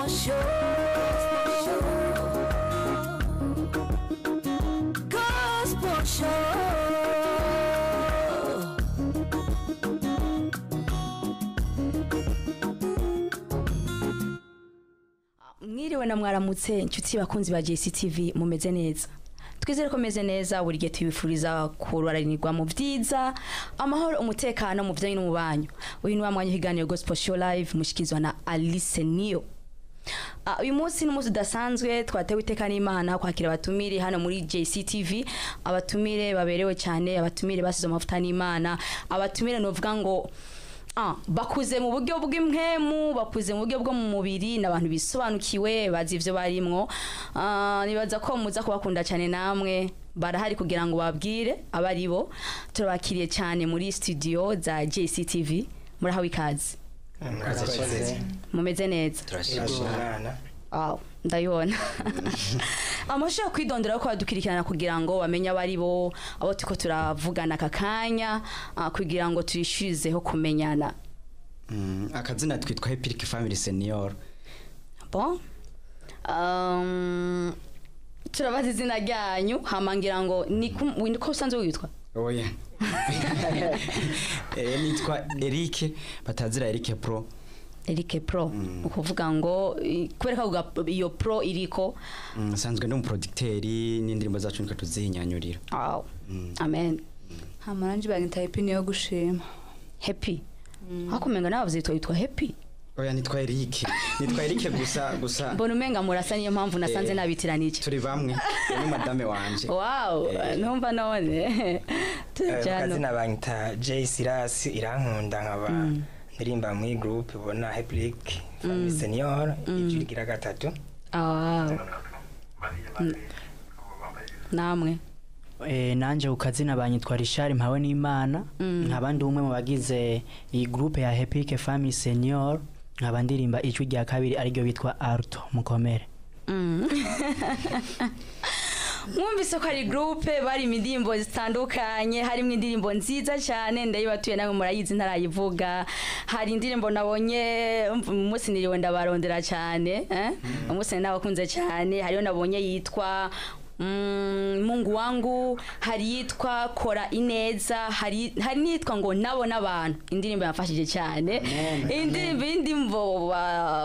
Gospel show. Gospel show. Mwiriwe na mwaramutse inshuti bakunzi ba JCTV mumeze neza. Twizere ko meze neza buri gihe tubifuriza kurwaranirwa mu vyiza amahoro umutekano mu vyanyu no mu banyu. Uyu ni wa mwanya higaniro Gospel Show Live mushikizwa na Alice Niyo. Uyu munsi n'umunsi udasanzwe twatewe iteka n'Imana kwakira abatumire hano muri JCTV, abatumire baberewe cyane, abatumire basize amavuta n'Imana, abatumire novuga ngo bakuze mu buryo bw'impemu, bakuze mu buryo bwo mu mubiri, n'abantu bisobanukiwe bazi ivyo barimwo. Nibaza ko muza kubakunda cyane namwe, barahari kugira ngo babwire abaribo. Turabakiriye cyane muri studio za JCTV. Murahawe ikaze. Mumeze neza? Turashimana. Ndayibona. Amashaka kwidondera ko badukirikirana kugira ngo bamenye abaribo, abo tuko turavugana kakanya kugira ngo turishizeho kumenyana. Akazina twitwa Happy-ric family senior. Bon. Turabaza izina ryanyu hamangira ngo ni ko usanzwe witwa? Oya. Nitwa Eric, batazira Eric Pro. Eric Pro, ukuvuga ngo kwereka iyo pro iriko sanzwe no producteur n'indirimbo zacu nika tuzihinyanyurira. Amen. Hamaranje bagita Happy niyo gushima. Happy. Hakumenga nabavuze yitwa Happy. Oya nitwa Eric. Nitwa Eric gusa. Mbona umenga murasa niyo mpamvu nasanze nabitiranije. Turi bamwe. Ni madame wanje. Wow, numva none. Kazina bagita J Silas irankunda nkaba ndirimba mu group bona Happy-ric family senior ijirigira gatatu. Namwe nanje ukazina banyitwa Richard mpawe n'Imana, nkabandi umwe mu bagize iyi group ya Happy-ric family senior, nkaba ndirimba ijwi rya kabiri ari ryo bitwa Alto mukomere. Mwumvise ko ari groupe bari indirimbo zitandukanye, harimo indirimbo nziza cyane ndayibatuye namwe murayizi ntarayivuga. Hari indirimbo nabonye umunsi niriwe ndabarondera cyane, umunsi nabakunze cyane, hariyo nabonye yitwa Mungu wangu, hari yitwa kora ineza, hari nitwa ngo nabo n'abantu. Indirimbo yafashije cyane. Indirimbo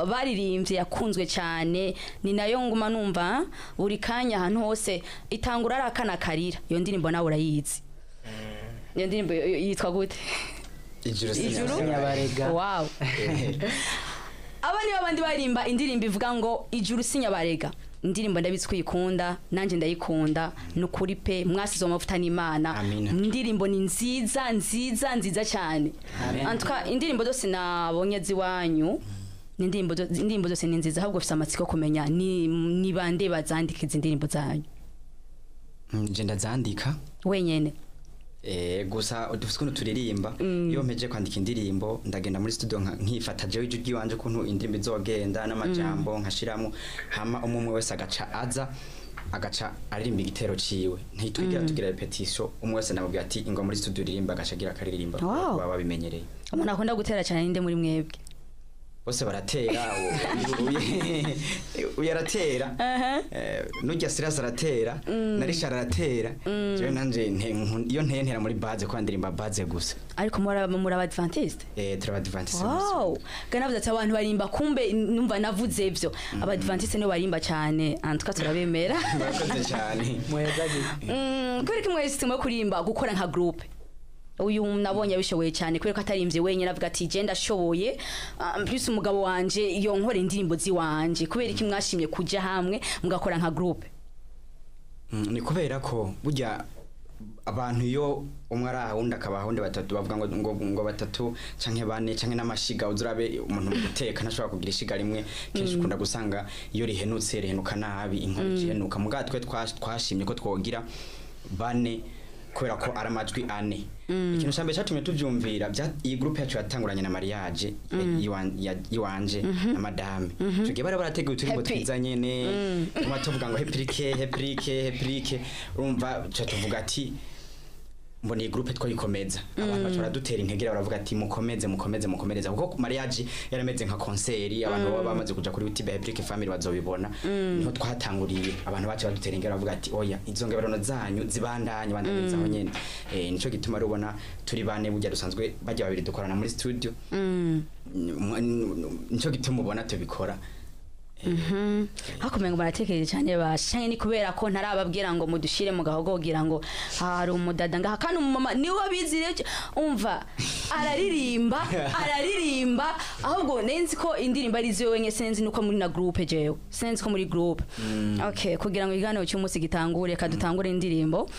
baririmbye yakunzwe cyane, ni nayo nguma numva buri kanya ahantu hose itangura ari akana karira. Iyo ndirimbo nawe urayizi. Iyo ndirimbo yitwa gute? Ijuru sinyabarega. Wow. Abandi babandi barimba indirimbo ivuga ngo ijuru sinyabarega. Indirimbo ndabitse kuyikunda, nanje ndayikunda, nukuri pe mwasize amavuta n'Imana. Indirimbo ni nziza cyane. Antuka indirimbo zose nabonye ziwanyu, indirimbo zose ni nziza, ahubwo ufite amatsiko kumenya ni bande bazandika izi ndirimbo zanyu. Je ndazandika wenyene. Gusa dufise ukuntu turirimba, iyo mpeje kwandika indirimbo ndagenda muri studio nkifata jewe ijwi wanje ukuntu indirimbo izogenda n'amajambo nkashiramo, hama umwe wese agaca aririmba igitero ciwe. Ntitwigira tugira repetition, umwe wese nababwira ati ingo muri studio ririmba agacagira akaririmba baba bimenyereye. Umuntu akunda gutera cyane inde muri mwebwe? Bose baratera, uyaratera, nujya Silas aratera, Richard aratera, jewe nanje iyo ntera muri base ko ndirimba base gusa. Ariko muri Adventiste? Turabadventiste. Wow, ganavuze ati abantu barimba, kumbe numva navuze ivyo. Abadventiste no barimba cyane, antuka turabemera. Murakoze cyane. Kuri kimwe system yo kurimba gukora nka group. Uyu nabonye bishoboye cyane kubera ko atarimvye wenyine, avuga ati je ndashoboye, plus umugabo wanje iyo nkora indirimbo ziwanje. Kubera iki mwashimye kuja hamwe mugakora nka group? Ni kubera ko burya abantu yo umwe arahunda akabahunde batatu, bavuga ngo batatu canke bane canke n'amashiga, uzurabe umuntu guteka ntashobora kugira ishiga rimwe. Kenshi ukunda gusanga iyo rihenutse rihenuka nabi, inkuru ihenuka. Mugatwe twashimye ko twogira bane kubera ko aramajwi ane. Ikintu cyambe cyatumye tuvyumvira iyi group yacu yatanguranye na mariage yiwanje na madame. Tugiye barateguye turimbo twizanye ne, tuvuga ngo Happy-ric urumva tuvuga ati mbona iyi groupe twayikomeza abantu bashobora dutera integera baravuga ati mukomereza kuko mariage yarameze nka concert abantu baba bamaze kuja kuri YouTube Happy-ric family bazobibona niho twatanguriye abantu bacu badutera integera baravuga ati oya izo ngeberono zanyu zibandanye bandanizaho nyene nico gituma rubona turi bane burya dusanzwe bajya babiri dukorana muri studio nico gituma ubona tubikora hakomenga baratekereje cyane bashanye ni kubera ko ntarababwira ngo mudushire mu gahogo kugira ngo hari umudada ngaha kandi umumama niwe abizi umva araririmba ahubwo nenzi ko indirimbo ari ziwe wenye senzi nuko muri na groupe jewe senzi ko muri groupe okay kugira ngo igano cy'umunsi gitangure kadutangure indirimbo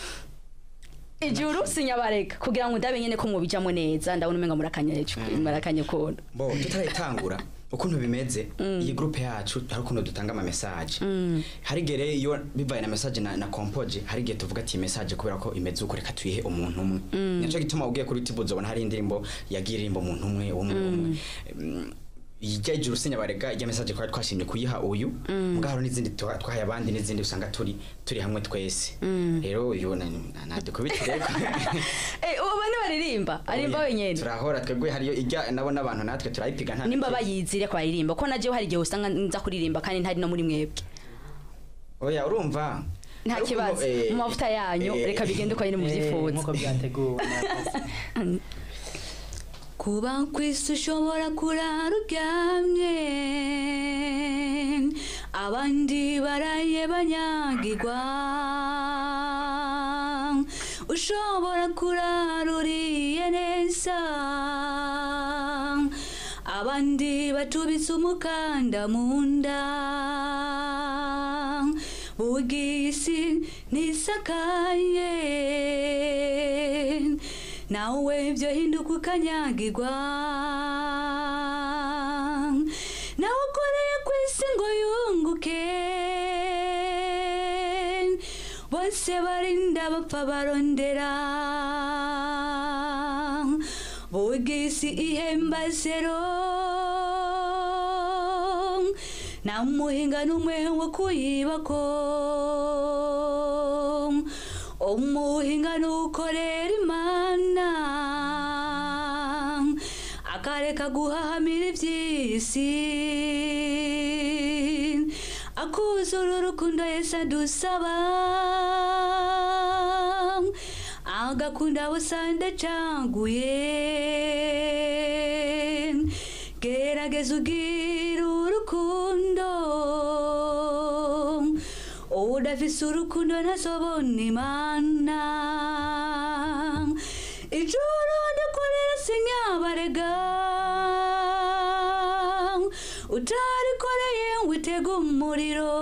ijuru sinyabareka kugira ngo ndabe nyene ko mubijamo neza ndabona umenga murakanye ko bo tutarayitangura ukuntu bimeze iyi groupe yacu hari ukuntu dutanga ama message hari gere iyo bivaye na message na compoje hari gihe tuvuga ati message kubera ko imeze uko reka tuyihe umuntu umwe nico gituma ugiye kuri YouTube uzobona hari indirimbo yagirimbo umuntu umwe ijya ijuru sinyabarega ijya message kwa twashimye kuyiha uyu mugaharo n'izindi twahaye abandi n'izindi usanga turi hamwe twese rero uyu nadukubitire ubone baririmba arimba wenyene turahora twebwe hariyo ijya nabo nabantu natwe turayipiga nta nimba bayizire kwa aririmba ko naje hari gihe usanga nza kuririmba kandi ntari no muri mwebwe oya urumva nta kibazo mu mavuta yanyu reka bigende ko yine mu byifuza nkuko byateguwe kuba kwisi ushobora kurara uryamye abandi baraye banyagirwa ushobora kurara uriye neza abandi batubitse umukanda mu nda bugisi nisakaye nawe ibyo hinduka ukanyagirwa nawe ukoreye ku isi ngo yunguke bose barinda bapfa barondera bugisi ihemba zero nta muhinga n'umwe wo kuyibako umuhinga n'ukorera Imana akareka guhahamira iby'isi akuzura urukundo Yesu adusaba agakunda busande canguye gerageza ugira urukundo udafise urukundo ntazobona Imana ijoro ndakorera sinyabarega utarikoreye witega umuriro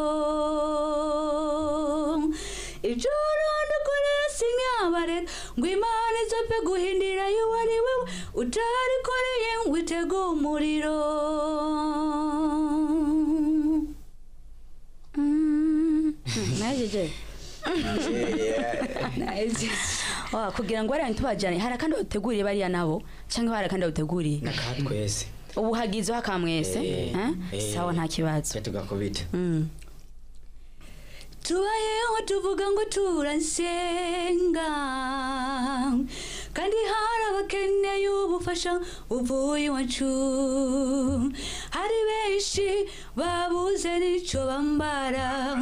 ijoro ndakorera sinyabarega ngo Imana izopfe guhindira yuwo ari wewe utarikoreye witega umuriro najeje kugira ngo ari tubajane hari kandi uteguriye bariya nabo cyangwa hari kandi uteguriye nakatwese ubu hagize hakamwese sawa nta kibazo tugakubita tubayeho tuvuga ngo turansenga kandi hari abakeneye ubufasha uvuye iwacu hari benshi babuze n'icyo bambara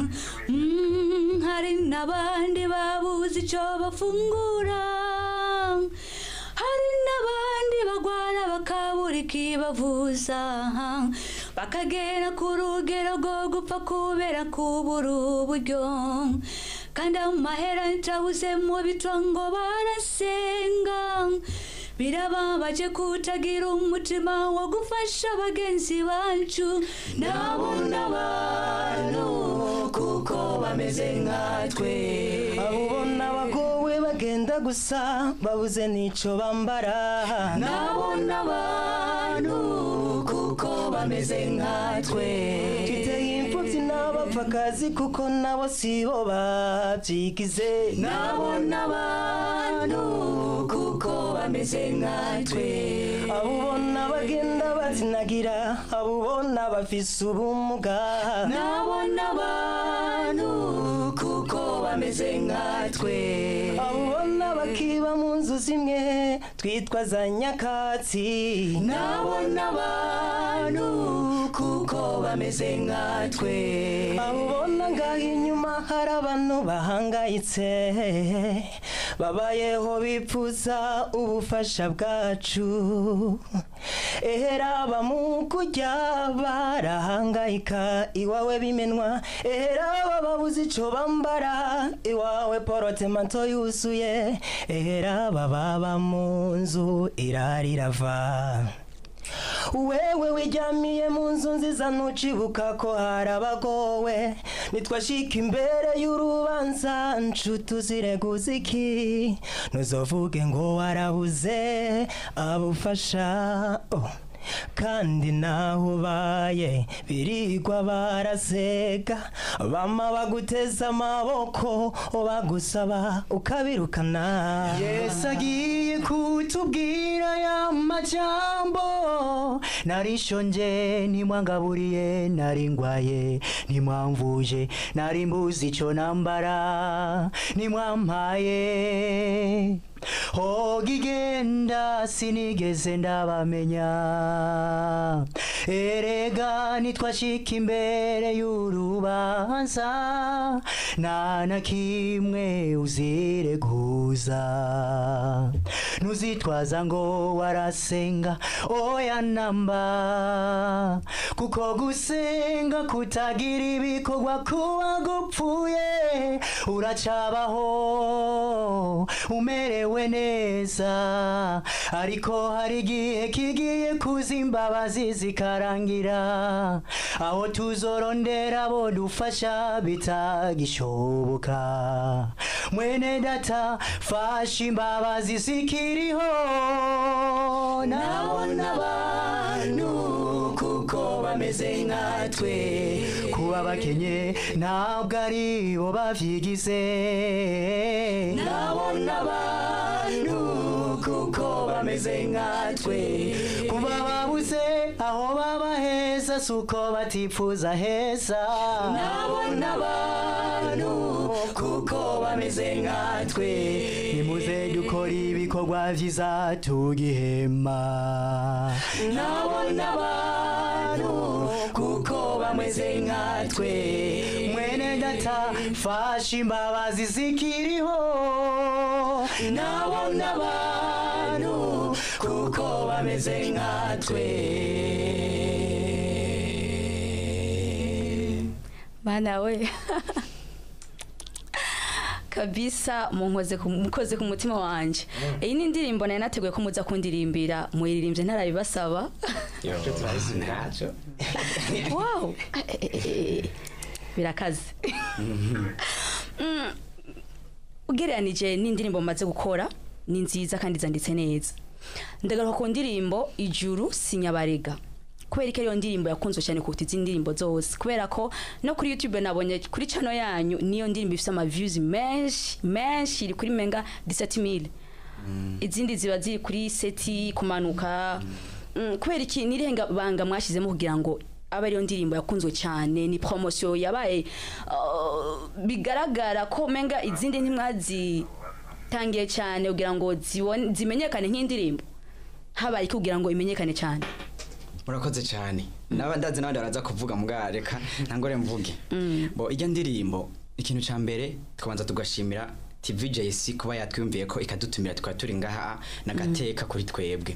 hari n'abandi babuze icyo bafungura hari n'abandi bagwara bakabura ikibavuza bakagera ku rugero rwo gupfa kubera kubura uburyo kandi amahera ntabuze mu bitwa ngo barasenga birababaje kutagira umutima wo gufasha bagenzi bacu nabona abantu kuko bameze nkatwe abubona bagowe bagenda gusa babuze n'ico bambara nabona abantu kuko bameze nkatwe twiteye imfuvyi n'abapfakazi kuko nabo sibo babyigize nabona abantu kuko bameze nkatwe abubona bagenda bazinagira abubona bafise ubumuga nabona abantu kuko bameze nkatwe abubona bakiba mu nzu zimwe twitwa za nyakatsi nabona abantu kuko bameze nkatwe abo ubona ngaho inyuma hari abantu bahangayitse babayeho bipfuza ubufasha bwacu ehera bamukujya barahangayika iwawe bimenwa ehera bababuze ico bambara iwawe porotemato yuzuye ehera baba mu nzu irarirava wewe wijyamiye mu nzu nziza ntucibuka ko harabagowe nitwashika imbere y'urubanza nshuti uzireguza iki ntuzovuge ngo warabuze abufasha kandi naho ubaye birigwa baraseka bama baguteza amaboko bagusaba ukabirukana Yesu agiye kutubwira ya majambo narishonje nimwangaburiye naringwaye nimwamvuje narimbuzi ico nambara nimwampaye gigenda sinigeze ndabamenya erega nitwashika imbere y'urubanza nta kimwe uzireguza ntuzitwaza ngo warasenga oya namba kuko gusenga kutagira ibikorwa kuba gupfuye uracabaho umerewe neza ariko hari igihe kigiye kuza imbabazi zikarangira aho tuzorondera abo dufasha bitagishoboka mwene data fasha imbabazi zikiriho nabona abantu kuko bameze nkatwe kuba bakenye ntabwo ari bo bavyigize nabona abantu kuko bameze nkatwe kuba babuze aho baba heza suko batipfuza heza nabona abantu kuko bameze nkatwe nimuze dukora ibikorwa vyiza tugihema nabona abantu kuko bameze nkatwe mwene data fasha imbabazi zikiriho nabona abantu kuko bameze nkatwe Bana we kabisa mukoze ku mutima wanje iyi ni indirimbo nari nateguye ko muza kundirimbira muyiririmbye ntarabibasaba wow birakaze ugereranije n'indirimbo maze gukora ni nziza kandi zanditse neza ndagaruka ku ndirimbo ijuru sinyabarega kubera ko iyo ndirimbo yakunzwe cyane kuruta izindi ndirimbo zose kubera ko no kuri YouTube nabonye kuri channel yanyu niyo ndirimbo ifite ama views menshi iri kuri menga 17000 izindi ziba ziri kuri seti kumanuka kubera iki nirenga banga mwashizemo kugira ngo aba ariyo ndirimbo yakunzwe cyane ni promotion yabaye bigaragara ko menga izindi ntimwazi tangiye cyane kugira ngo zimenyekane nk'indirimbo habaye kugira ngo imenyekane cyane murakoze cyane ndazi nawe ndaraza kuvuga mbwa reka ntangore mvuge bo ijya ndirimbo ikintu ca mbere tukabanza tugashimira TVJC kuba yatwumviye ko ikadutumira tukaturi ngaha nagateka kuri twebwe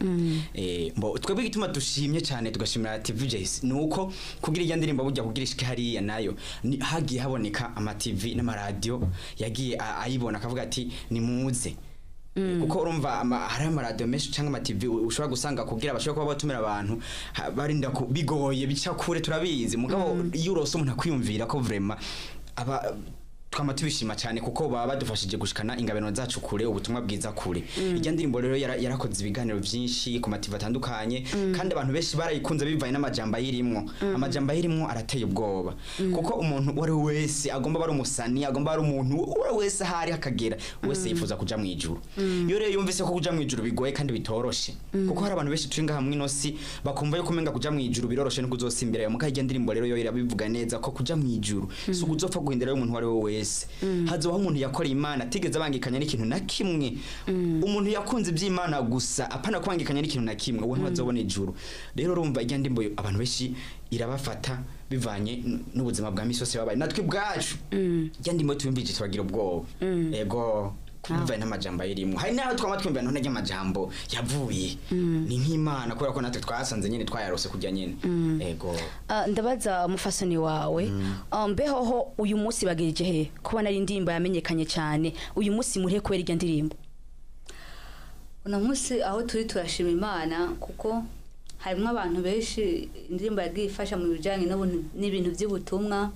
bo twebwe gituma dushimye cyane tugashimira TVJC nuko kugira ijya ndirimbo bujya kugira ishike hariya nayo hagiye haboneka ama TV n'ama radio yagiye ayibona akavuga ati ni muze kuko urumva hari amaradiyo menshi cyangwa ama TV ushobora gusanga kugira bashobora kuba batumira abantu barinda bigoye bica kure turabizi mugabo iyo urose umuntu akwiyumvira ko vraiment aba twama tubishima cyane kuko baba badufashije gushikana ingabeno zacu kure ubutumwa bwiza kure ijya ndirimbo rero yarakoze ibiganiro byinshi ku mativa atandukanye kandi abantu benshi barayikunze bivaye n'amajamba yirimwo amajamba yirimwo arateye ubwoba kuko umuntu wari wese agomba bari umusani agomba bari umuntu wari wese hari akagera wese yifuza kuja mu ijuru iyo rero yumvise ko kuja mu ijuru bigoye kandi bitoroshe kuko hari abantu benshi twinga hamwe inosi bakumva yuko menga kuja mu ijuru biroroshe no kuzosimbira yo muka ijya ndirimbo rero yo irabivuga neza ko kuja mu ijuru so kuzopfa guhindura umuntu wari wese twese hazobaho umuntu yakora Imana atigeze abangikanya n'ikintu na kimwe umuntu yakunze iby'Imana gusa apana kubangikanya n'ikintu na kimwe uwo ntazobona ijuru rero urumva ijya ndimbo abantu benshi irabafata bivanye n'ubuzima bwa misose babaye natwe bwacu ijya ndimbo tuyumvije turagira ubwoba ego kumva n'amajambo ayirimo hari naho twama twumva none y'amajambo yavuye ni nk'Imana kubera ko natwe twasanze nyene twayarose kujya nyene ego ndabaza umufasoni wawe mbeho ho uyu munsi bagirije he kubona ari ndimbo yamenyekanye cyane uyu munsi muri kubera irya ndirimbo uno munsi aho turi turashima Imana kuko harimo abantu benshi indirimbo yagiye ifasha mu bijyanye n'ibintu by'ubutumwa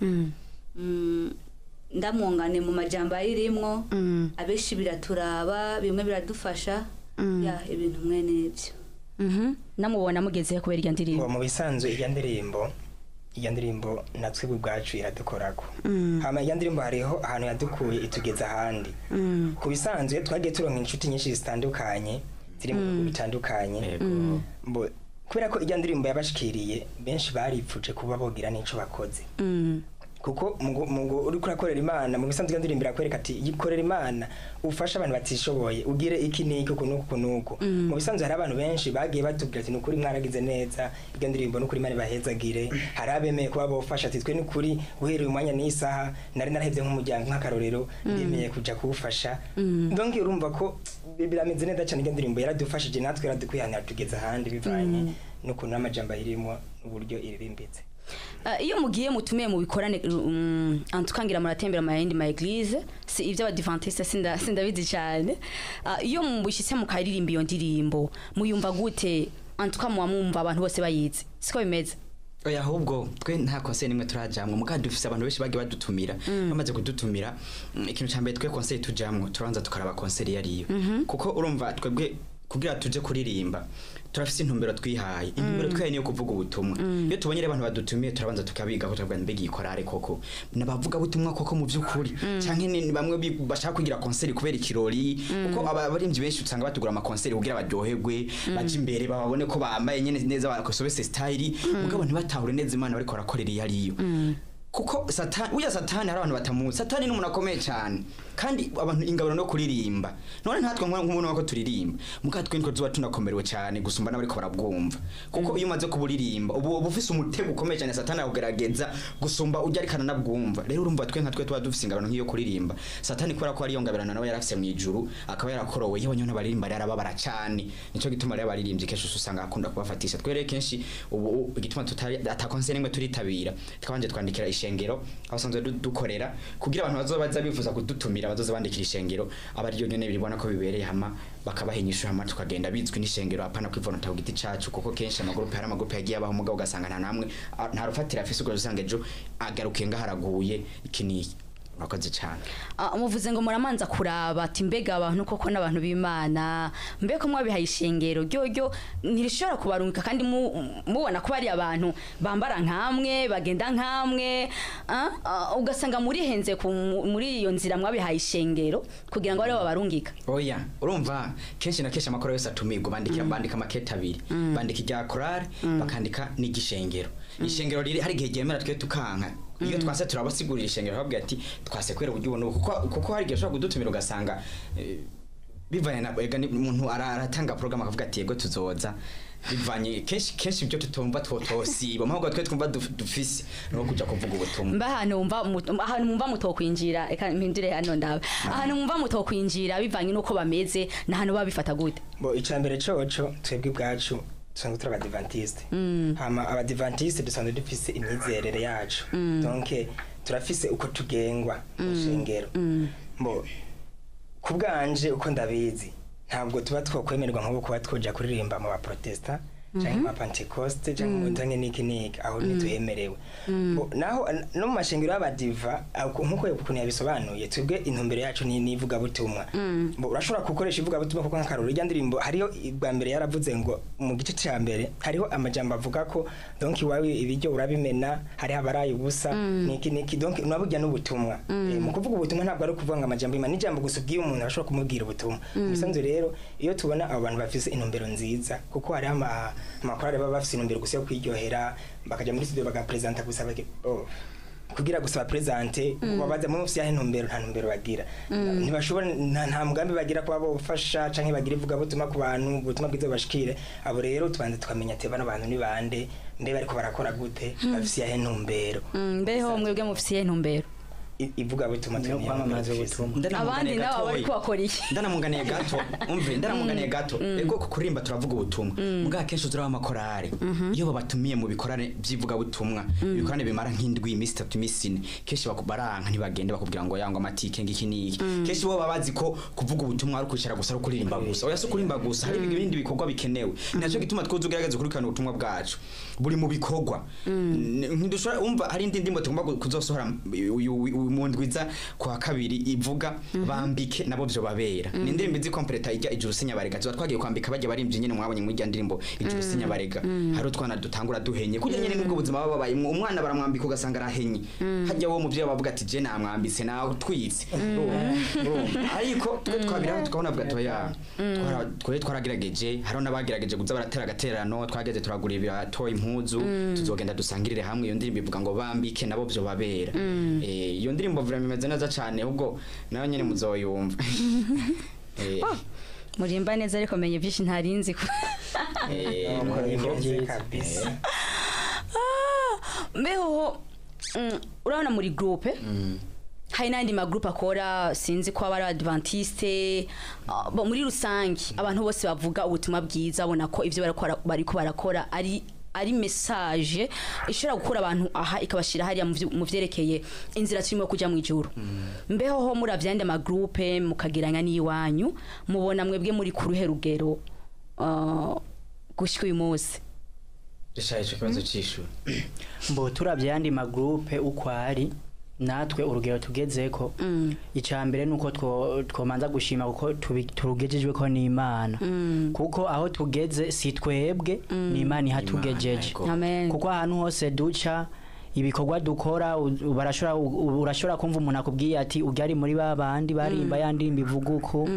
ndamwongane mu majambo ayirimwo abenshi biraturaba bimwe biradufasha ya ibintu mwe n'ibyo namubona mugezeho kubera irya ndirimbo mu bisanzwe irya ndirimbo natwe ubwacu iradukorako hama irya ndirimbo hariho ahantu yadukuye itugeza ahandi ku bisanzwe twagiye turonka inshuti nyinshi zitandukanye ziri mu bihugu bitandukanye kubera ko irya ndirimbo yabashikiriye benshi baripfuje kuba bogira n'ico bakoze kuko uri kurakorera Imana mu bisanzwe irya ndirimbo irakwereka ati yikorera Imana ufasha abantu batishoboye ugire iki n'iki kunuko mu bisanzwe hari abantu benshi bagiye batubwira ati nukuri mwaragize neza irya ndirimbo nukuri Imana ibahezagire hari abemeye kuba bofasha ati twe nukuri uhereye umwanya n'isaha nari narahevye nk'umuryango nk'akarorero ndemeye kuja kuwufasha donc urumva ko birameze neza cyane irya ndirimbo yaradufashije natwe yaradukwihanira tugeza ahandi bivanye n'ukuntu amajambo ayirimo n'uburyo iririmbitse iyo mugiye mutumiye mu bikorane antukangira muratembera mu yindi ma église si ivyo abadventiste sindabizi cyane iyo mubishitse mukaririmba iyo ndirimbo muyumva gute antuka mwumva abantu bose bayizi siko bimeze oya ahubwo twe nta conseil nimwe turajamwe muga dufise abantu benshi bagiye badutumira bamaze kudutumira ikintu cyambere twe conseil tujamwe turanza tukaraba conseil yariyo kuko urumva twebwe kugira tuje kuririmba turafise intumbero twihaye niyo kuvuga ubutumwa iyo tubonye abantu badutumiye turabanza tukabiga ko twabwa mbegi ikorare koko nabavuga ubutumwa koko mu byukuri canke ni bamwe bashaka kugira concert kubera ikirori kuko abarimvye benshi usanga batugura ama concert kugira baryoherwe baje imbere babone ko bambaye nyene neza bakosobese style mugabo ntibatahure neza Imana bariko barakorera yariyo kuko satani hari abantu batamuzi satani ni umuntu akomeye cyane kandi abantu ingabiro no kuririmba none ntatwe nk'umuntu wako turirimba mukatwe niko zuba tunakomerewe cyane gusumba n'abari ko barabwumva kuko iyo umaze kuburirimba ubu ufise umutego ukomeye cyane satani akugerageza gusumba ujya arikana nabwumva rero urumva twe nkatwe tuba dufise ingabiro nk'iyo kuririmba satani kubera ko ari iyo ngabirana nawe yarafise mu ijuru akaba yarakorowe yewe nyone baririmba yarababara cyane nico gituma rero baririmbye kesho usanga akunda kubafatisha twere kenshi ubu igituma tutari atakonse nimwe turitabira twabanje twandikira ishengero abasanzwe dukorera kugira abantu bazobaza bifuza kudutumira bazoza bandikira ishengero abaryo nyene biribona ko bibereye hama bakabahinyisha hama tukagenda bizwi n'ishengero apana kwivona tawo giti cacu kuko kenshi amagrupe hari amagrupe yagiye abaho mugabo ugasanga nta namwe nta rufatira afise uko usanga ejo agarukiye ngaharaguye ikini murakoze cyane umuvuze ngo muramanza kuraba ati mbega abantu koko n'abantu b'Imana mbeko mwabihaye ishengero ryo ntirishobora kubarunka kandi mubona ko bari abantu bambara nkamwe bagenda nkamwe ugasanga muri henze muri iyo nzira mwabihaye ishengero kugira ngo bari babarungika oya urumva kenshi na kenshi amakoro yose atumirwa bandika makete abiri bandika irya chorale bakandika n'igishengero ishengero riri hari gihe gemera twe tukanka iyo twase turabasigurira ishengero habwa ati twase kwera uburyo ubona kuko hari gihe ushobora kudutumira ugasanga bivanye na umuntu aratanga program akavuga ati yego tuzoza bivanye kenshi ibyo tutumva twosiba mahubwo twe twumva dufise no kuja kuvuga ubutumwa ahantu mumva mutokwinjira eka mpindire hano ndabe ahantu mumva mutokwinjira bivanye nuko bameze na hano babifata gute bo icambere coco twebwe bwacu dusanzwe turi abadivantiste hama abadivantiste dusanzwe dufise imyizerere yacu donc turafise uko tugengwa mu shengero bo kubwanje uko ndabizi ntabwo tuba twokwemerwa nko kuba twoja kuririmba mu baprotesta cyangwa mu Pentecoste cyangwa mu ndanye niki aho ntituhemerewe naho no mu mashengero y'abadiva nkuko ukuntu yabisobanuye twebwe intumbero yacu ni ivuga butumwa urashobora gukoresha ivuga butumwa kuko nkakaroro irya ndirimbo hariyo bwa mbere yaravuze ngo mu gice cya mbere hariho amajambo avuga ko donc wawe ibiryo urabimena hari habaraye ubusa niki donc unabujya n'ubutumwa mu kuvuga ubutumwa ntabwo ari kuvuga ngo amajambo Imana n'ijambo gusa ubwiye umuntu ashobora kumubwira ubutumwa bisanzwe rero iyo tubona abo bantu bafise intumbero nziza kuko hari amakorale baba bafise intumbero gusa yo kwiryohera bakaja muri studio bagapresenta gusa kugira gusaba presente wabaza mu mufisi yahe ntumbero nta ntumbero bagira ntibashobora nta mugambi bagira kuba bofasha canke bagira ivuga butumwa ku bantu ubutumwa bwiza bashikire abo rero tubanze tukamenya ate bano bantu ni bande mbe bariko barakora gute bafisi yahe ntumbero mbeho mwebwe mufisi yahe ntumbero ivuga butumwa no kwamamaza ubutumwa abandi nabo bariko bakora iki ndanamunganiye gato umve ndanamunganiye gato ego kurimba turavuga ubutumwa muga kenshi uzura amakorari iyo babatumiye mu bikorane byivuga butumwa ibikorane bimara nk'indwi imisi 3 imisi 4 kenshi bakubaranka ntibagende bakubwira ngo yango amatike ngiki niki kenshi bo babazi ko kuvuga ubutumwa ari kwicara gusa ari kuririmba gusa oya so kurimba gusa hari ibindi bikorwa bikenewe naco gituma twozugerageza kurikana ubutumwa bwacu buri mu bikorwa ntidushobora umva hari indi ndimo tugomba kuzosohora mu ndwiza kwa kabiri ivuga bambike nabo byo babera ni indirimbo izi complete ijya ijuru sinyabarega twagiye kwambika bajya barimvye nyene mwabonye mu ndirimbo ijuru sinyabarega hari utwana dutangura duhenye kujya nyene nubwo buzima babaye umwana baramwambika ugasanga arahenye hajya wo muvyo bavuga ati je namwambise nawe twitse ariko twe twabira tukabona avuga toya twaragerageje hari nabagerageje guza baratera agaterano twageze turagura ibirato impuzu tuzogenda dusangirire hamwe iyo ndirimbo ivuga ngo bambike nabo byo babera iyo ndirimbo vura mimeze neza cyane ubwo nayo nyene muzoyumva murimba neza ariko menye byinshi ntarinzi kabisa mbeho urabona muri groupe hari n'andi ma groupe akora sinzi ko abari adventiste muri rusangi abantu bose bavuga ubutumwa bwiza abona ko ivyo bariko barakora ari message ishobora gukura abantu aha ikabashira hariya mu vyerekeye inzira turimo kujya mu ijuru mbeho ho muravyande ama groupe mukagiranya n'iwanyu mubona mwebwe muri kuruhe rugero gushika uyu munsi rishaje kibazo cishu mbo turavye yandi ma groupe uko ari natwe urugero tugezeko icambere nuko twomanza gushima kuko turugejejwe ko ni Imana kuko aho tugeze si twebwe ni Imana ihatugejeje kuko ahantu hose duca ibikorwa dukora urashobora kumva umuntu akubwiye ati ujyari muri babandi barimba yandimba ivuguko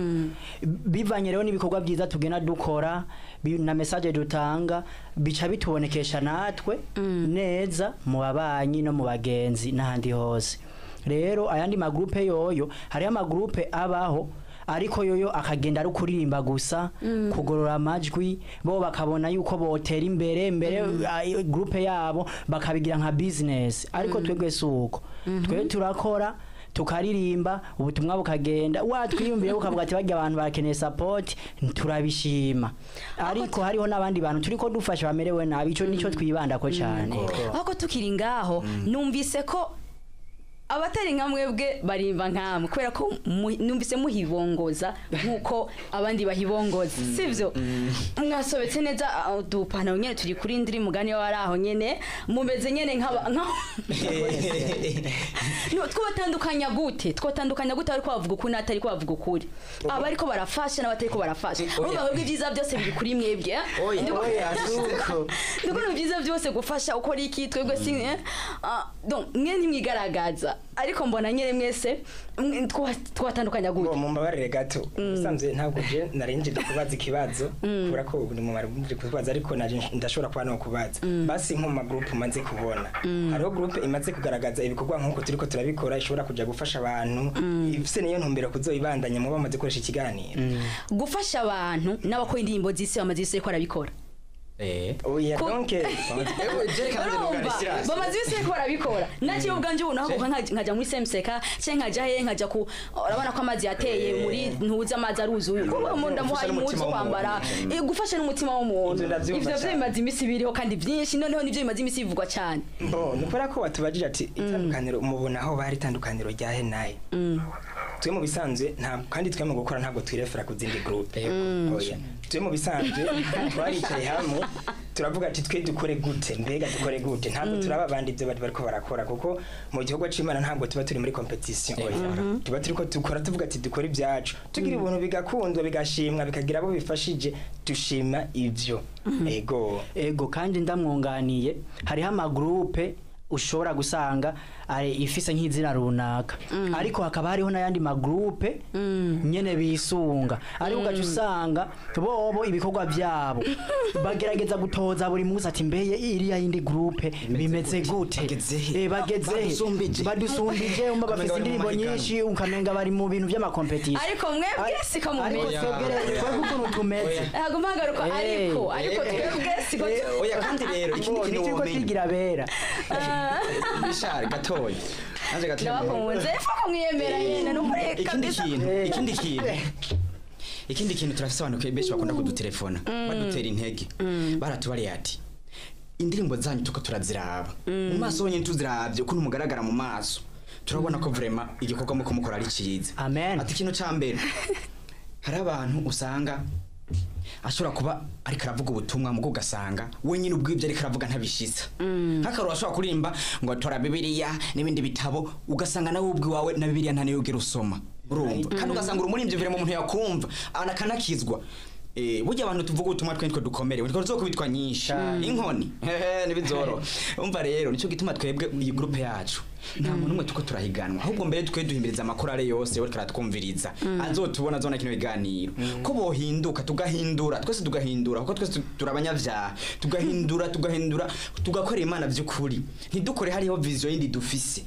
bivanye rero n'ibikorwa byiza tugena dukora na message dutanga bica bitubonekesha natwe neza mu babanyi no mu bagenzi n'ahandi hose rero ayandi ma groupe yoyo hari ama groupe abaho ariko yoyo akagenda ari kuririmba gusa kugorora amajwi bo bakabona yuko botera imbere groupe yabo bakabigira nka business ariko twebwe suko twe turakora tukaririmba ubutumwa bukagenda watwiyumvire ukavuga ati bajya abantu bakeneye support turabishima ariko hariho nabandi bantu turiko dufasha bamerewe nabi ico nico twibanda ko cyane ahoko tukiri ngaho numvise ko abatari nka mwebwe barimba nkamwe kubera ko numvise muhibongoza nkuko abandi bahibongoza sivyo mwasobetse neza dupana nyene turi kuri ndiri mugani waraho nyene mumeze nyene nka no twatandukanya gute ariko bavuga ukuntu atari ko bavuga ukuri abariko barafasha n'abatari ko barafasha urumva ngo ibyiza byose biri kuri mwebwe ndiko ibyiza byose gufasha ukora iki twebwe donc mwe ntimwigaragaza ariko mbona nyere mwese twatandukanya gute mu mbabarire gato usanzwe ntabwo je narinje kubaza ikibazo kubera ko uri mu marunje kubaza ariko ndashobora kuba no kubaza basi nko ma group manze kubona hariho group imaze kugaragaza ibikorwa nkuko turiko turabikora ishobora kuja gufasha abantu ifise niyo ntumbero kuzoibandanya mu bamaze koresha ikiganiro gufasha abantu n'abakora indirimbo zise bamaze ko arabikora oya donc bamaze bise ko arabikora naciye ubwanje ubu naho nkaja muri semseka cye nkaja he nkaja ku urabona ko amazi yateye muri ntuza amazi aruzuye kuba umuntu amuhaye impuzu kwambara gufasha n'umutima w'umuntu ivyo bimaze imisi biriho kandi byinshi noneho nivyo bimaze imisi bivugwa cyane nukora ko watubajije ati itandukaniro umubona aho bari itandukaniro rya he naye twe mu bisanzwe kandi twe mu gukora ntabwo twirefera ku zindi group oya twe mu bisanzwe twaricaye hamwe turavuga ati twe dukore gute mbega dukore gute ntabwo turaba abandi ibyo bari bariko barakora kuko mu gihugu c'Imana ntabwo tuba turi muri competition oya tuba turiko dukora tuvuga ati dukora ibyacu tugira ibintu bigakundwa bigashimwa bikagira abo bifashije dushima ivyo ego kandi ndamwunganiye hariho ama groupe ushobora gusanga ifise nk'izina runaka ariko hakaba hariho n'ayandi magroupe nyene bisunga ariko ugaca usanga bobo ibikorwa byabo bagerageza gutoza buri munsi ati mbeye iriya yindi groupe bimeze gute badusumbije umba bafise indirimbo nyinshi ukamenga bari mu bintu by'amakompetition ariko mwebwe siko mumeze twebwe ukuntu tumeze agomba hagaruka ariko twebwe siko oya kandi rero ikindi kintu kigira bera bishari gatoya naje gatoya nabakunze fako mwiyemera nyene no muri ikindi kintu turafise abantu benshi bakunda kudutelefona badutera intege baratubariye ati indirimbo zanyu tuko turaziraba mu maso nyine tuziravye ukuntu mugaragara mu maso turabona ko vraiment igikorwa muko mukora ari ciza ati kintu cambere hari abantu usanga ashobora kuba ariko aravuga ubutumwa mugo gasanga we nyine ubwibye ariko aravuga ntabishitsa nk'akaro ashobora kurimba ngo tora bibiliya n'ibindi bitabo ugasanga nawe ubwi wawe na bibiliya nta niyo ugira usoma urumva kandi ugasanga urumurimbye vire mu muntu yakumva anakanakizwa burya abantu tuvuga ubutumwa twentwe dukomerewe twari zo kubitwa nyinshi inkoni nibizoro umva rero nico gituma twebwe iyi groupe yacu nta muntu umwe tuko turahiganwa ahubwo mbere twe duhimbiriza amakorale yose we karatwumviriza azotubona zona kino biganiro ko bohinduka tugahindura twese tugahindura kuko twese turabanyavyaha tugahindura tugakora Imana vy'ukuri ntidukore hariho vision yindi dufise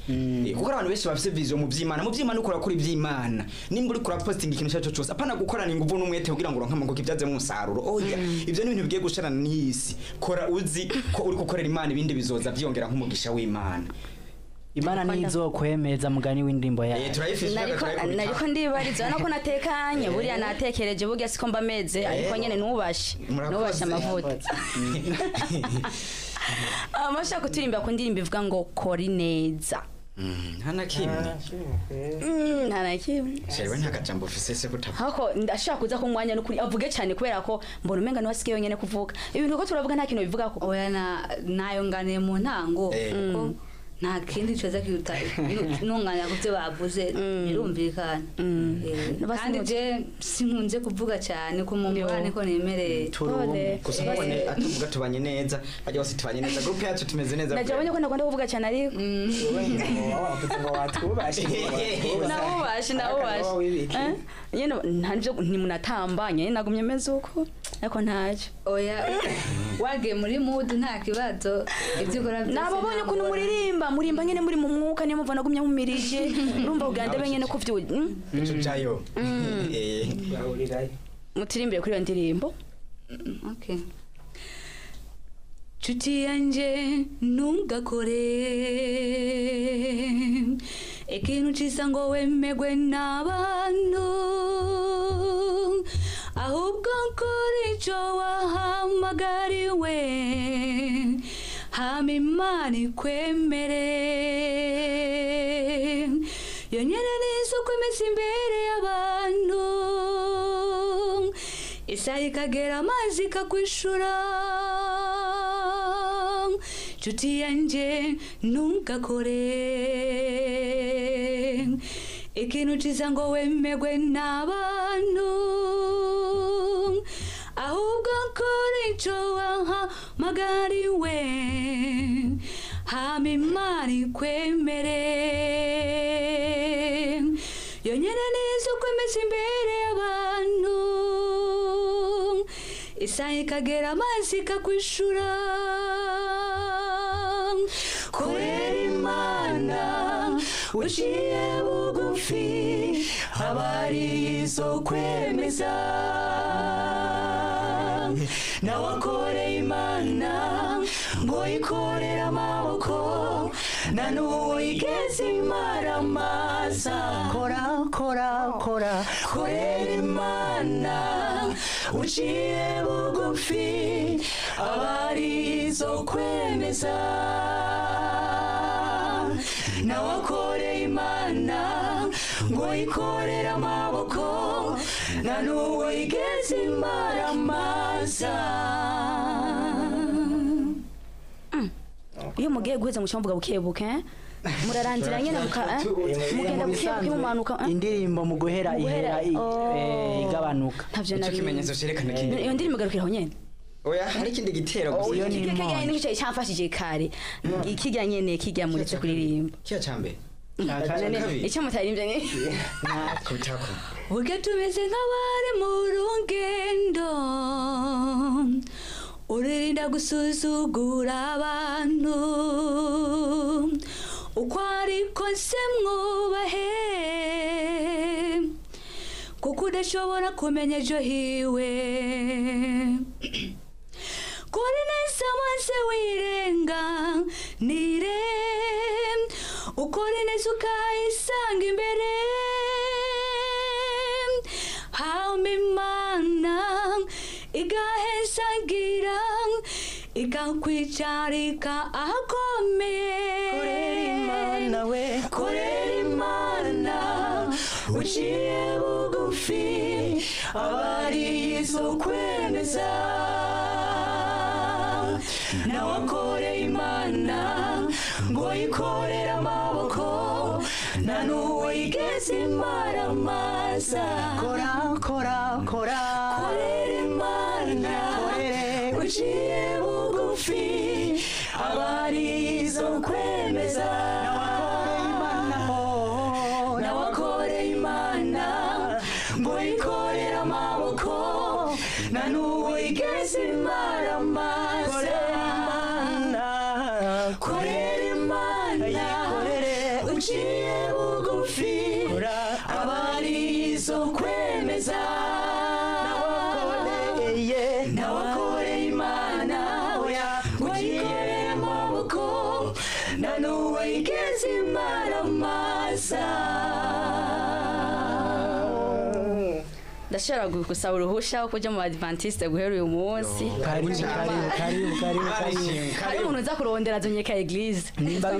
kuko abantu benshi bafise vision mu vy'Imana ukora kuri vy'Imana nimba uri kura posting ikintu cyacho cyose apana gukorana inguvu n'umwete kugira ngo uronke ngo kivyaze mu musaruro oya ivyo ni ibintu bigiye gushirana n'isi kora uzi ko uri gukorera Imana ibindi bizoza vyongera nk'umugisha w'Imana Imana nizo kwemeza mugani w'indimbo yawe nariko ndibariza nako natekanye buriya natekereje burya siko mbameze ariko nyene nubashe amavuta amasha kutirimba ku ndirimbo ivuga ngo kori neza hana kimwe shewe ntakajambo ufise kutavuga hako ndashaka kuza ku mwanya n'ukuri avuge cyane kubera ko mbona umenga no hasigaye nyene kuvuga ibintu ko turavuga nta kintu bivuga ko oya nayo nganiye mu ntango kuko nta kindi coza kiruta nunganya kuvyo bavuze birumvikana kandi je sinkunze kuvuga cyane ko mu mbane ko nemereye kusabone atuvuga tubanye neza bajya bose tubanye neza groupe yacu tumeze neza najabonye ko ndakunda kuvuga cyane ariko nawubashe nyene ntabyo ntimunatambanye nagumye meze uko ariko ntaje oya wage muri mood nta kibazo ivyo ukora nababonye ukuntu murimba nyene muri mu mwuka niyo muvana gumya mumirije urumva ugande benyene ko vyo ico cyayo mutirimbire kuri iyo ndirimbo okay Chuti yanje ntugakore ikintu cisa ngo wemegwe n'abantu ahubwo kora ico wahamagariwe hama Imana ikwemere yonyene nizo kwemeza imbere y'abantu isaha ikagera amazi ikakwishura Chuti yanje ntugakore ikintu ciza ngo wemegwe n'abantu ahubwo kora ico wahamagariwe hama Imana ikwemere yonyene nizo kwemeza imbere y'abantu isaha ikagera amazi ikakwishura korera Imana uciye bugufi abari izo kwemeza nawe akoreye Imana ngo ikorere amaboko na n'uwo igeze imaramaza korera Imana uciye bugufi abari izo kwemeza nawe akoreye Imana ngo ikorere amaboko na n'uwo igeze imaramaza iyo mugiye guheza mucamvuga bukebuke murarandira nyene mugenda bukebuke mumanuka indirimbo mu guhera igabanuka icyo kimenyetso cerekana kindi iyo ndirimbo garukiraho nyene oya hari ikindi gitero gusa Iyo ni kijya ni cyo cyamfashije kare kijya nyene kijya muri cyo kuririmba kiya cambe icyo mutarimbye ni kutako Burya tumeze nk'abari mu rugendo uririnda gusuzugura abantu uko ariko se mwubahe kuko udashobora kumenya ejo hiwe kuri neza maze wirenga nire ukora neza ukayisanga imbere hama Imana igahezagira ikakwicarika ahakomeye korera Imana uciye bugufi abari izo kwemeza nawakoreye Imana ngo yikorere amaboko nta n'uwo yigeze imaramaza korera Imana uciye bugufi abari izo kwemeza nawakoreye Imana ngo yikorere amaboko nta n'uwo yigeze imaramaza korera Imana uciye bugufi abari izo kwemeza nawakoreye Imana ngo yikorere amaboko nta n'uwo yigeze imaramaza. Ndashobora gusaba uruhusha wo kuja mu Adventiste guhera uyu munsi. Karibu. Hari umuntu uza kurondera zonyeka eglise. Nimba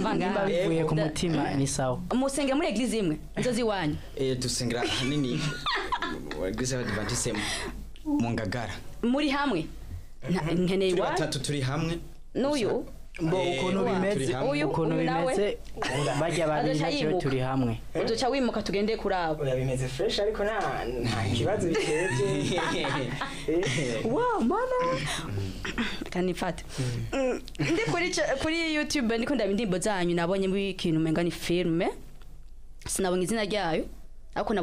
bivuye ku mutima ni sawa. Musenge muri eglise imwe nzozi wanyu. Dusengera hanini eglise y'Adventiste mu Ngagara. Muri hamwe. Nkeneye wa. Batatu turi hamwe. N'uyu mbo ukuntu bimeze bajya babiri turi hamwe uduca wimuka tugende kurabo oya bimeze fresh ariko nta kibazo biteje wow mana kanifata ndi kuri YouTube ndiko ndaba indimbo zanyu nabonye mu ikintu menga ni filme sinabonye izina ryayo ariko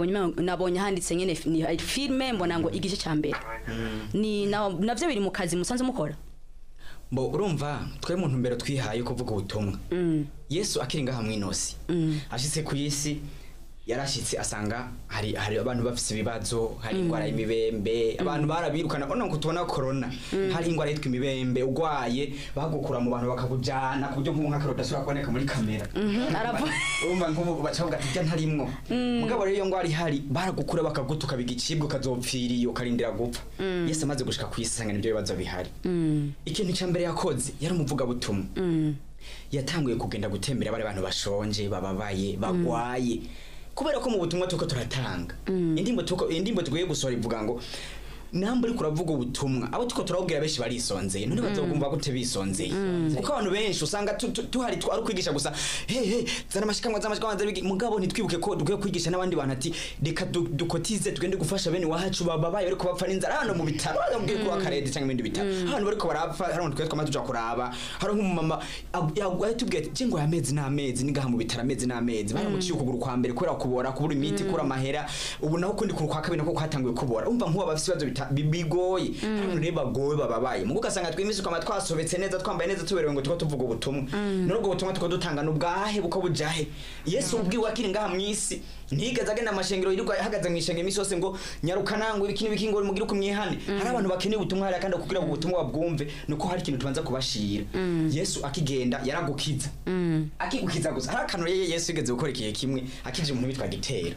nabonye handitse nyene ni filme mbona ngo igice ca mbere ni navyo biri mu kazi musanze mukora Bo urumva twe muntu mbere twihaye kuvuga ubutumwa. Yesu akiringa hamwe inosi. Ashitse ku yisi yarashitse asanga hari abantu bafise ibibazo, hari ingwara y'imibembe, abantu barabirukana ono kutubona corona. Hari ingwara yitwa imibembe ugwaye bagukura mu bantu bakakujana kubyo nk'umuntu akarota sura kuboneka muri kamera. Urumva nk'ubu bacavuga ati bya ntarimwo. Mugabo rero iyo ngwara ihari baragukura bakagutuka bigicibwa kazopfiriye ukarindira gupfa. Yesu amaze gushika kwisanga nibyo bibazo bihari. Ikintu cyambere yakoze yari umuvuga butumwa. Yatanguye kugenda gutembera bari abantu bashonje bababaye bagwaye. Kubera ko mu butumwa tuko turatanga indimbo tugiye gusora ivuga ngo nambo uri kuravuga ubutumwa abo tuko turabwira benshi barisonzeye none bazogumva gute bisonzeye kuko abantu benshi usanga tuhari twari kwigisha gusa zana amashikamwa mugabo ntitwibuke ko dugiye kwigisha n'abandi bantu ati reka dukotize tugende gufasha bene wacu babaye ariko bapfa n'inzara hano mu bitaro bamubwiye ko akarede cyangwa ibindi bitaro hano bariko barapfa hano twese twamaze tuja kuraba hari nk'umumama yatubwiye ati ngo yamezi n'amezi ningaha mu bitaro amezi n'amezi baramuciye ukuguru kwa mbere kubera kubora kubura imiti kura mahera ubu naho kundi kuru kwa kabiri nako kwatanguye kubora umva nk'uba bafise ibibazo bigoye hano reba goye bababaye mugo gasanga twimisi kwa twasobetse neza twambaye neza tuberewe ngo tuvuga ubutumwa none ubwo butumwa tuko dutanga n'ubwahe buko bujahe Yesu ubwiwe akiri ngaha mwisi ntigeze agenda amashengero yirirwa hagaze mwishenge imisi yose ngo nyarukanango ibiki ngo mugira kumwihane hari abantu bakeneye ubutumwa hari kandi kugira ubutumwa babwumve nuko hari ikintu tubanza kubashira Yesu akigenda yaragukiza akigukiza gusa hari akantu Yesu yigeze gukora ikihe kimwe akije umuntu bitwa gitera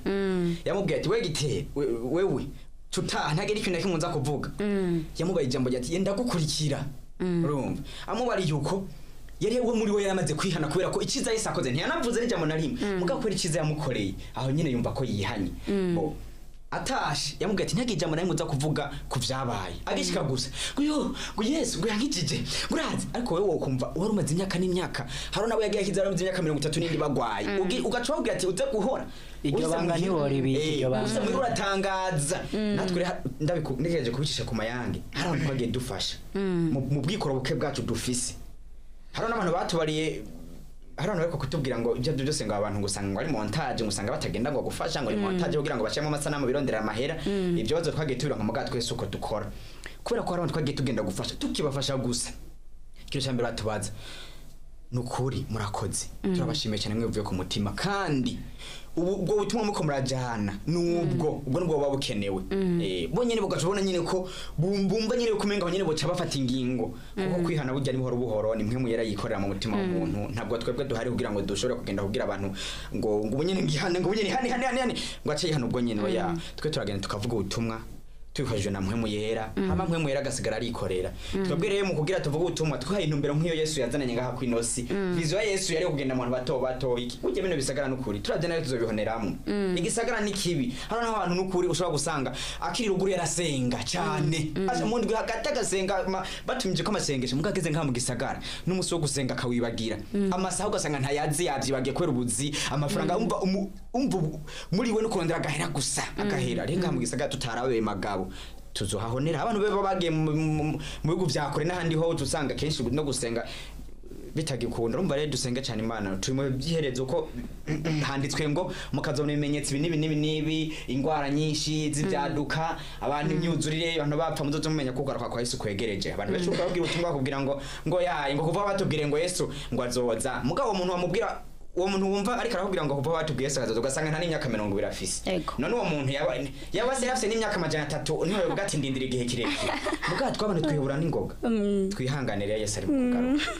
yamubwiye ati we gitera wewe ntagera ikintu kimwe nza kuvuga yamubaye ijambo ryati yenda gukurikira urumva amubari yuko yari we muri we yaramaze kwihana kubera ko ikiza Yesu akoze ntiyanavuze n'ijambo na rimwe mugabo ko ikiza yamukoreye aho nyine yumva ko yihanye atashe yamubwiye ati ntagije amana muza kuvuga ku vyabaye agishika gusa ngo Yesu ngo yankijije urazi ariko wewe wokumva wari umaze imyaka n'imyaka haro nawe yagiye akizara mu imyaka 30 n'indi bagwaye ugaca wabwira ati uze guhora iryo banga ni wori biki iryo banga muri uratangaza natwe ndabikunekeje kubicisha ku mayange hari abantu bagiye dufasha mu bwikoro buke bwacu dufise haro n'abantu batubariye harano ariko kutubwira ngo ibyo byose ngo abantu gusanga ari montage ngusanga batagenda ngo gufasha ngo ni montage kugira ngo bacemo amasanamu birondera amahera ibyo bazo twagiye tubira ngo mugatwe suko dukora kubera ko abantu twagiye tugenda gufasha tukibafasha gusa kiro cyambere batubaza nukuri murakoze turabashimiye cyane mwe uvuye ku mutima kandi ubwo butumwa muko murajana nubwo nubwo baba bukenewe bonyene bugashobona nyine ko bumva nyine kumenga nyine boca bafata ingingo kuko kwihana burya ni buhoro buhoro ni mwe muyera yikorera mu mutima w'umuntu ntabwo twebwe duhari kugira ngo dushobore kugenda kugira abantu ngo bunyene ngihane ngo bunyene hani ngo ace yihana ubwo nyine oya twe turagenda tukavuga ubutumwa twifashije na mwe muyera hama mwe muyera gasigara arikorera twebwe rero mu kugira tuvuga ubutumwa twahaye intumbero nk'iyo Yesu yazananye ngaha kwinosi vizo ya Yesu yari kugenda mu bantu bato iki uje bino bisagara n'ukuri turavye nayo tuzobihoneramo igisagara ni kibi hano naho abantu n'ukuri ushobora gusanga akiri ruguru yarasenga cyane asa mu ndwi hagati agasenga batumije ko amasengesho mugageze ngaha mu gisagara n'umusi wo gusenga kawibagira amasaha ugasanga ntayazi yavyibagiye kwera ubuzi amafaranga umva muri we no kurondera agahera gusa agahera rero ngaha mu gisagara tutarabe magabo tuzohahonera abantu beba bagiye mu bihugu vya kure n'ahandi ho usanga kenshi no gusenga bitagikunda urumva rero dusenga cyane Imana turimo byiherezo ko handitswe ngo mukazona ibimenyetso nibi ingwara nyinshi z'ibyaduka abantu imyuzurire abantu bapfa muzo mumenya kugaruka kwa Yesu kwegereje abantu benshi bakabwira ubutumwa kugira ngo yaye ngo kuva batubwire ngo Yesu ngo azoza mugabo umuntu wamubwira uwo muntu wumva ariko arakubwira ngo kuva batubwiye Yesu ugasanga nta n'imyaka 20 afise none uwo muntu yabase yafise n'imyaka 300 niho yovuga ati ndindira igihe kirekire muga twabane twihura n'ingoga twihanganire Yesu ari mu kugaruka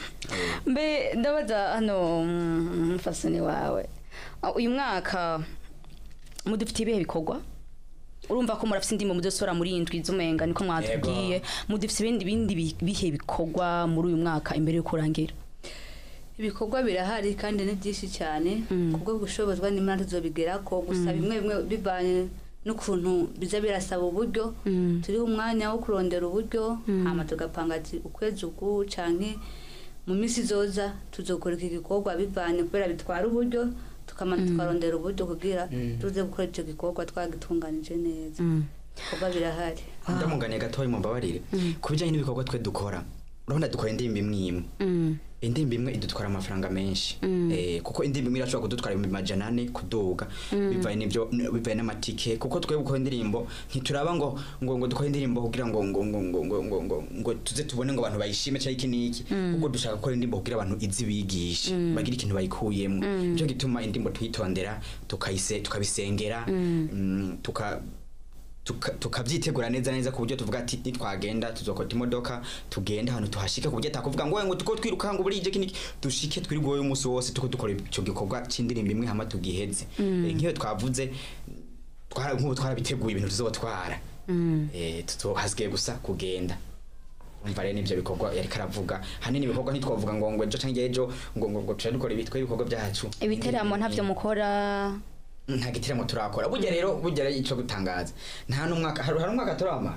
mbe ndabaza hano mfasane wawe uyu mwaka mudufite ibihe bikorwa urumva ko murafise indimo mudosora muri indwi zumenga niko mwatubwiye mudufite ibindi bihe bikorwa muri uyu mwaka imbere yo kurangira ibikorwa birahari kandi ni byinshi cyane kubwo gushobozwa n'Imana tuzobigera ko gusa bimwe bivanye n'ukuntu biza birasaba uburyo turi umwanya wo kurondera uburyo hama tugapanga ati ukwezi uku canke mu minsi zoza tuzokora iki gikorwa bivanye kubera bitwara uburyo tukamana tukarondera uburyo kugira tuze gukora icyo gikorwa twagitunganije neza ibikorwa birahari ndamunganiye gatoyi mu mbabarire kubijanye n'ibikorwa twe dukora urabona dukora indimbi imwe indimbi imwe idutwara amafaranga menshi kuko indimbi imwe irashobora kudutwara 400 kuduga bivaye n'ibyo bivaye n'amatike kuko twebwe gukora indirimbo ntituraba ngo dukora indirimbo kugira ngo tuze tubone ngo abantu bayishime cyangwa iki niki kuko dushaka gukora indirimbo kugira abantu izibigisha bagira ikintu bayikuyemo cyo gituma indimbo tuyitondera tukabisengera tukabyitegura neza ku buryo tuvuga ati nitwagenda tuzokota imodoka tugenda hano tuhashika ku buryo atakuvuga ngo tuko twiruka ngo burije kiniki dushike twirgoye umunsi wose tuko dukora icyo gikorwa cy'indirimbo imwe hama tugiheze nkiyo twavuze twarabiteguye ibintu tuzotwara tuzohasgiye gusa kugenda umva rero nivyo bikorwa yari karavuga hanini ibikorwa ntitwavuga ngo ejo canke ejo ngo turadukora ibikorwa byacu ibiteramo ntavyo mukora nta gitiramo turakora burya ico gutangaza nta n'umwaka hari umwaka turama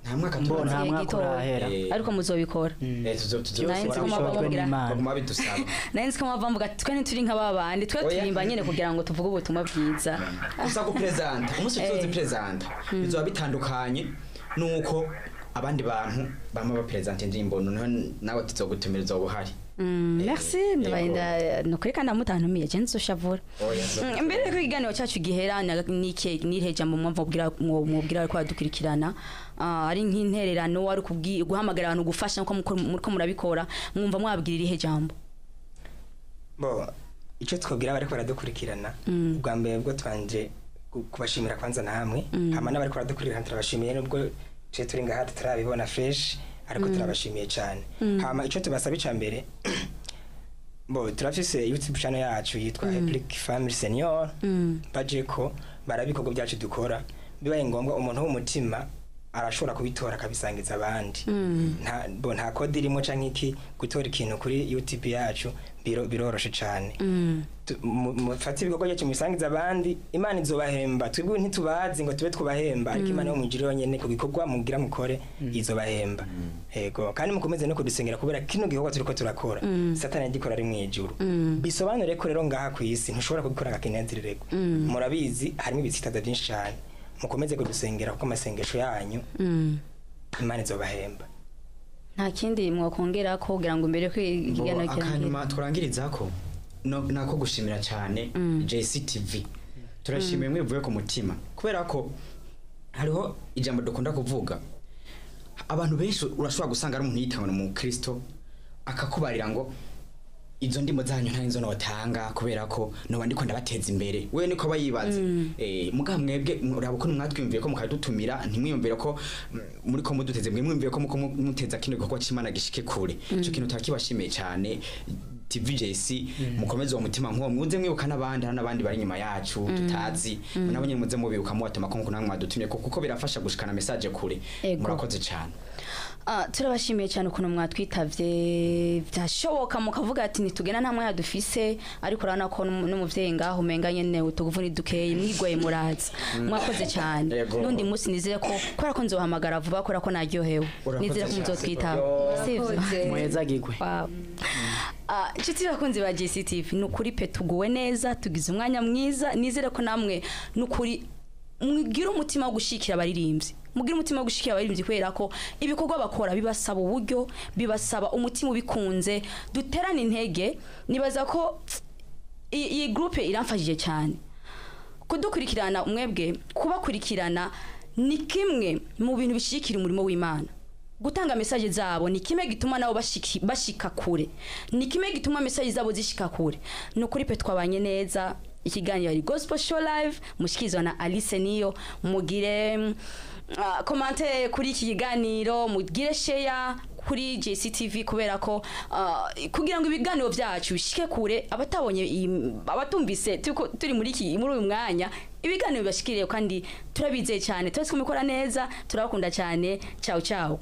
nta mwaka turahera ariko muzobikora baguma bidusaba nanzi ko mavamvuga twe ntituri nk'ababandi twe turimba nyene kugira ngo tuvuge ubutumwa bwiza uza gupresenta umunsi tuzi presenta bizoba bitandukanye nuko abandi bantu bama bapresenta indirimbo nawe tuzogutumira uzobuhari merci ndabainda nokureka ndamutantumiye je nzoshavura mbere ko iganiro cyacu giherana nike jambo mwumvubwira ko adukurikirana ari nk'intererano wari guhamagara abantu gufasha nko muriko murabikora mwumva mwabwirira ihe jambo icyo twabwira bari ko baradukurikirana ubwa mbere bwo twanje kubashimira kwanza namwe hama n'abari ko baradukurikirana turabashimiye nubwo je turi ngaha turabibona fresh ariko turabashimiye cyane hama icyo tubasaba icambere turafise YouTube channel yacu yitwa Happy-ric Family Senior baje ko barabikogo byacu dukora bibaye ngombwa umuntu w'umutima arashobora kubitora akabisangiza abandi nta kode irimo canke iki gutora ikintu kuri YouTube yacu biroroshe cyane mufate ibikorwa cyacu mubisangiza abandi Imana izobahemba twebwe ntitubazi ngo tube twubahemba ariko Imana yo mwijiri yonyene ku bikorwa mugira mukore izobahemba yego kandi mukomeze no kudusengera kubera kino gikorwa turiko turakora satani yagikora ari mwijuru bisobanure ko rero ngaha ku isi ntushobora kubikora gakinezirego murabizi harimo ibitsitaza byinshi cyane mukomeze kudusengera kuko amasengesho yanyu Imana izobahemba nta kindi mwakongera ko kugira ngo mbere kwigana akanyuma turangiriza ko nako gushimira cyane JCTV turashimiye mwivuye ku mutima kubera ko hariho ijambo dukunda kuvuga abantu benshi urashobora gusanga ari umuntu yitangana mu Kristo akakubarira ngo izo ndimo zanyu nta inzo notanga kubera ko no bandiko ndabateza imbere we niko bayibaza muga mwebwe urabo ko mwatwimviye ko mukadutumira ntimwiyumvire ko muri ko muduteze mwimviye ko muteza kino gikoko cy'Imana gishike kure cyo kintu takibashimiye cyane TVJC mukomeze uwo mutima nk'uwo muze mwibuka n'abandi bari nyuma yacu tutazi nabonye muze mubibuka mu watuma ko namwe mwadutumye kuko birafasha gushikana message kure murakoze cyane turabashimiye cyane ukuntu mwatwitavye byashoboka mukavuga ati nitugena ntamwe yadufise ariko urana ko n'umuvyeyi ngaho umenganye ne utuguvuni dukeye mwigoye murazi mwakoze cyane nundi musi nizere ko kwara ko nzohamagara vuba kwara ko naryohewe nizere ko muzotwita sivyo muhezagirwe inshuti bakunzi ba JCTV nukuri pe tuguwe neza tugize umwanya mwiza nizere ko namwe nukuri mugira umutima wo gushikira abaririmbyi mugira umutima wo gushikira abaririmbyi kwera ko ibikorwa bakora bibasaba uburyo bibasaba umutima ubikunze duterana intege nibaza ko iyi groupe iramfashije cyane kudukurikirana umwebwe kubakurikirana ni kimwe mu bintu bishikira umurimo w'Imana gutanga message zabo ni kimwe gituma nabo bashika kure ni kimwe gituma message zabo zishika kure nukuri pe twabanye neza ikiganiro ari Gospel Show Live mushikizwa na Alice niyo mugire komante kuri iki kiganiro mugire share kuri JCTV kubera ko kugira ngo ibiganiro byacu bishike kure abatabonye abatumvise turi muri uyu mwanya ibiganiro bashikiriye kandi turabizeye cyane twese kumikora neza turabakunda cyane ciao ciao